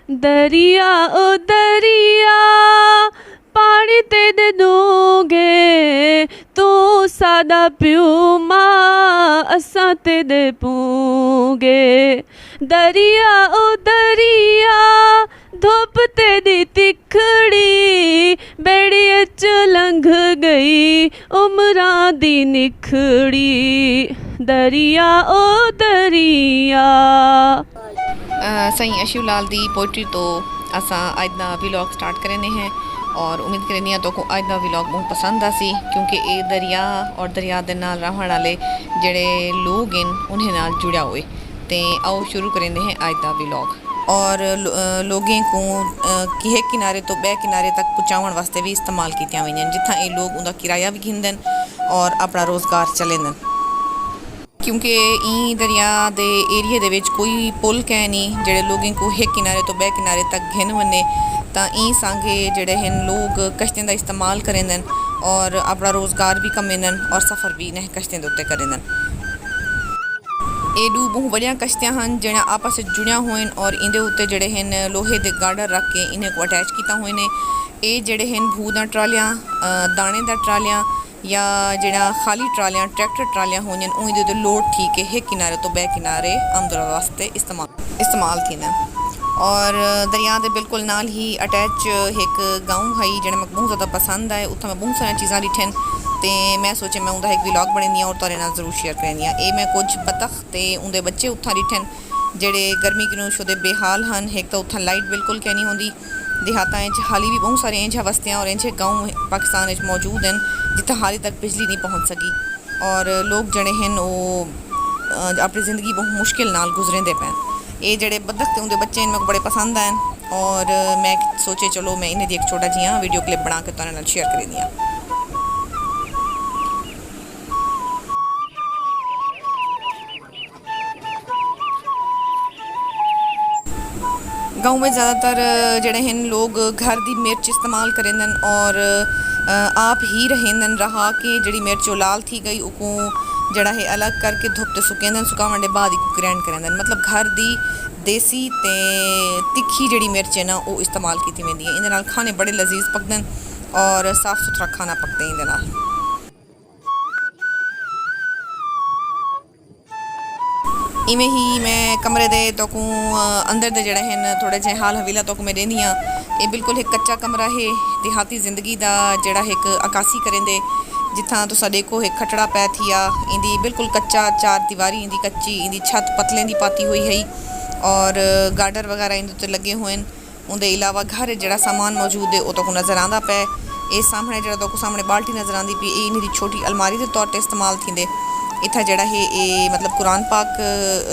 दरिया ओ दरिया पानी तेरे दूंगे तू सादा प्यू मां असां तेरे पूंगे दरिया ओ दरिया धुप तेरी तिखड़ी बेड़िए च लंघ गई उमरां दी निखड़ी दरिया ओ दरिया। सही अशू लाल दी पोइट्री तो असा अज का व्लॉग स्टार्ट करने हैं और उम्मीद करनी है तो को अज का व्लॉग बहुत पसंद आसी क्योंकि ये दरिया और दरिया के नाल रहने वाले जड़े लोग हैं उन्हें नाल जुड़ा हुए तो आओ शुरू करेंगे हैं अज का व्लॉग और लोगों को किहे किनारे तो बह किनारे तक पहुँचाने वास्ते भी इस्तेमाल किया हुई जिथा ये लोग उनका किराया भी घिंदे और अपना रोज़गार चलेंदे क्योंकि ई दरिया दे एरिए दे विच कोई पुल कै नहीं जेड़े लोगों को एक किनारे तो बह किनारे तक घिन वने तो ई सांगे जड़े हैं लोग कश्तियों का इस्तेमाल करेंदे और अपना रोज़गार भी कमेंदे और सफ़र भी इन्हें कश्तियों के उत्ते करेंदे। ये दो बहुत वड़िया कश्तियाँ हैं जिन्हें आपस में जुड़िया हुए और इंदे उत्ते जड़े हैं लोहे के गार्डर रख के इन्हें को अटैच किया हुए ने ये जड़े हैं भू दा ट्रालियाँ दाने दा ट्रालियाँ या जड़ा खाली ट्रालियाँ ट्रैक्टर ट्रालियाँ होंगे उनके लोड थी कि एक किनारे तो बह किनारे आमदोर वास्ते इस्तेमाल थी और दरिया के बिल्कुल नाल ही अटैच एक गाँव है जो मैं बहुत ज़्यादा पसंद है उत्थे मैं बहुत सारी चीज़ा डिठन तो मैं सोचे मैं उनका एक व्लॉग बनानी और तुहाडे नाल जरूर शेयर करनी ये मैं कुछ बतख तो उनके बच्चे उत्था डिठन जेडे गर्मी की नूश दे बेहाल हैं एक तो उत्था लाइट बिल्कुल क्या नहीं होंगी देहात हाली भी बहुत सारे इंज बस्तियाँ और इंज गाँव पाकिस्तान मौजूद हैं जिथे हाली तक बिजली नहीं पहुँच सकी और लोग जड़े हैं वो अपनी ज़िंदगी बहुत मुश्किल नाल गुजरेंदे पैन ये जड़े बतख ते उनके बच्चे मेरे को बड़े पसंद हैं और मैं सोचे चलो मैं इन्हें एक छोटा जिहा वीडियो क्लिप बना के तुहाडे नाल शेयर कर दी। गाँव में ज़्यादातर जड़े हैं लोग घर की मिर्च इस्तेमाल करेंदन और आप ही रहेंदन रहा के जड़ी मिर्च लाल थी गई उको जड़ा है अलग करके धुप ते सुकेंदन सुकावन दे बाद ही ग्रैंड करेंदन मतलब घर दी देसी ते तिखी जड़ी मिर्च है ना वो इस्तेमाल की वेंदी है। इहदे नाल खाने बड़े लजीज पकदन और साफ सुथरा खाना पकते इहदे नाल। इवें ही मैं कमरे दे तो को अंदर दे जड़े हैं थोड़े जे हाल हवीला तो मैं रहंदी हाँ ये बिल्कुल एक कच्चा कमरा है देहाती जिंदगी का जड़ा एक अकासी करेंदे जिथा तुसा देखो एक खटड़ा पै थी इंदी बिल्कुल कच्चा चार दीवारी इंदी कच्ची इंदी छत पतलें दी पाती हुई है और गार्डर वगैरह इंदे उत्ते लगे हुए हैं उनके अलावा घर जड़ा सामान मौजूद है वो तो को नज़र आता पै ये सामने जड़ा तो को सामने बाल्टी नज़र आती पी ये इन्हीं छोटी अलमारी के तौर पर इस्तेमाल थी इतना जड़ा है ये मतलब कुरान पाक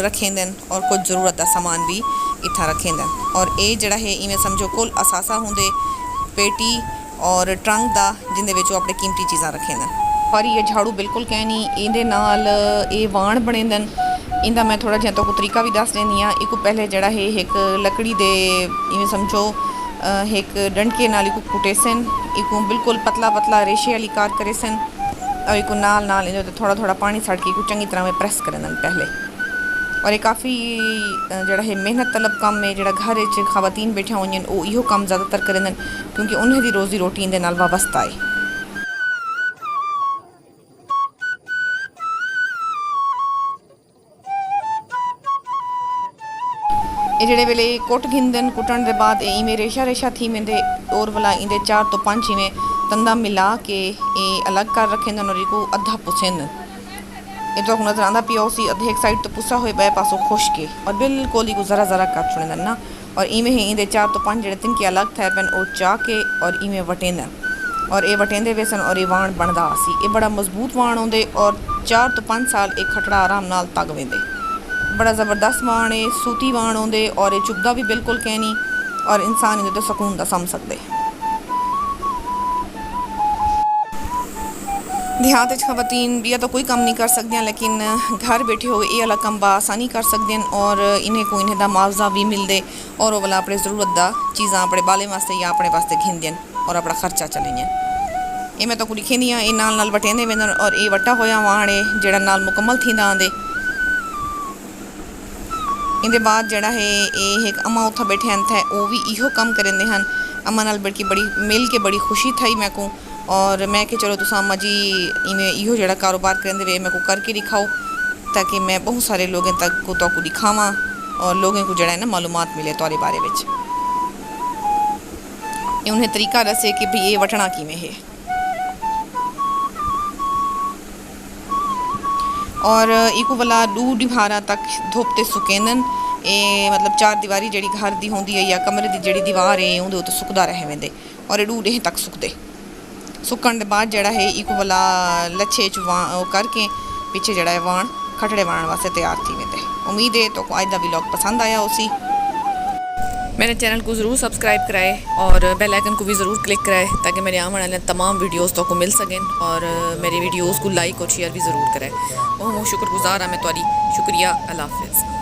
रखेंदे और कुछ ज़रूरत का सामान भी इतना रखेंदे और ये जड़ा है इवें समझो कुल असासा होंगे पेटी और ट्रंक दा जिंदे विच अपने कीमती चीज़ा रखेंदे पर ये झाड़ू बिल्कुल कह नहीं इहदे नाल ये वाण बनेंदन इंदा मैं थोड़ा जिहा तो को तरीका भी दस देनी हाँ एक पहले जड़ा है एक लकड़ी दे इवें समझो एक डंडके नाल इको कुटेसन इको बिल्कुल पतला पतला रेशे वाली कार करेसन और एक नाल नाल इहदे थोड़ा थोड़ा पानी छड़ के इको चंगी तरह में प्रेस करेंदन पहले और ये काफ़ी जड़ा है मेहनत तलब काम है जड़ा घर खवातीन बैठा हुई वो इहो काम ज़्यादातर करेंदन क्योंकि उन्हें दी रोज़ी रोटी इहदे नाल वाबस्ता है। ये जड़े वेले कुट घिंदन कुटन के बाद इवें रेशा रेशा थी वेंदे और वाला इंदे 4 तो 5 इवें तंदा मिला के ये अलग कर रखेंदन और इको अद्धा पुसेंदन ये तो नज़र आता पिया उसी अद्धे एक साइड तो पुसा हुए बे पासों खुश के और बिल्कुल ही ज़रा ज़रा काट छुड़ेंदन ना और इवें ही इंदे 4 तो 5 जड़े तिनके अलग थे पैन और चाह के और इवें वटेंदन और ये वटेंदे वेसन और ये वाण बनता आसी ये बड़ा मजबूत वाण होंदे और 4 तो 5 साल एक खटड़ा आराम नाल तग वेंदे बड़ा ज़बरदस्त वाण है सूती वाण होंदे और ये चुभदा भी बिल्कुल कह नहीं और इंसान इहदे तो सकून दा सम सकदे। देहात खवातीन भी तो कोई काम नहीं कर सकते लेकिन घर बैठे हुए ये वाला काम आसानी कर सकते हैं और इन्हें को इन्हें मुआवजा भी मिलते और वो वाला अपने ज़रूरत का चीज़ा अपने बाले वास्ते या अपने वास्ते घिंदन और अपना खर्चा चलेंगे। ये मैं तो को लिखी हाँ ये नाल वटेंदे वेंदन और ये वटा होया वाण है जड़ा नाल मुकम्मल थींदा आंदे ਇਹਦੇ ਬਾਅਦ ਜਿਹੜਾ ਹੈ ਇਹ ਇੱਕ ਅਮਾ ਉੱਥੇ ਬੈਠੇ ਹਨ थे ਉਹ ਵੀ ਇਹੋ ਕੰਮ ਕਰਦੇ ਹਨ। अम्मा नाल बल्कि बड़ी मिल के बड़ी खुशी थी मैं को, और मैं कि चलो तुस अम्मा जी इवें इहो जड़ा कारोबार करेंदे वे मैं को करके दिखाओ ताकि मैं बहुत सारे लोगों तक को तो दिखावा और लोगों को जड़ा है ना मालूमात मिले तोरे बारे में। उन्हें तरीका दसे कि भाई ये वटना किवें है। और इको वाला 2 दिवारा तक धोपते सुकेंदन। ये मतलब 4 दीवारी जी घर की होंगी है या कमरे की जी दीवार है उहदे उत्ते सुकदा रह वेंदे और ये 2 डेह तक सुकते। सुकण के बाद जड़ा है इको वाला लच्छे च करके पिछे जड़ा है वाण खटड़े वाण वास्ते तैयार थी वेंदे। उम्मीद है तो अज का व्लॉग पसंद आया उसी। मेरे चैनल को ज़रूर सब्सक्राइब कराए और बेल आइकन को भी ज़रूर क्लिक कराए ताकि मेरे आने वाले तमाम वीडियोज़ तो को मिल सकें, और मेरे वीडियोज़ को लाइक और शेयर भी ज़रूर कराए। बहुत शुक्रगुजार हाँ मैं तुहाडी। शुक्रिया। अल्लाह हाफिज़।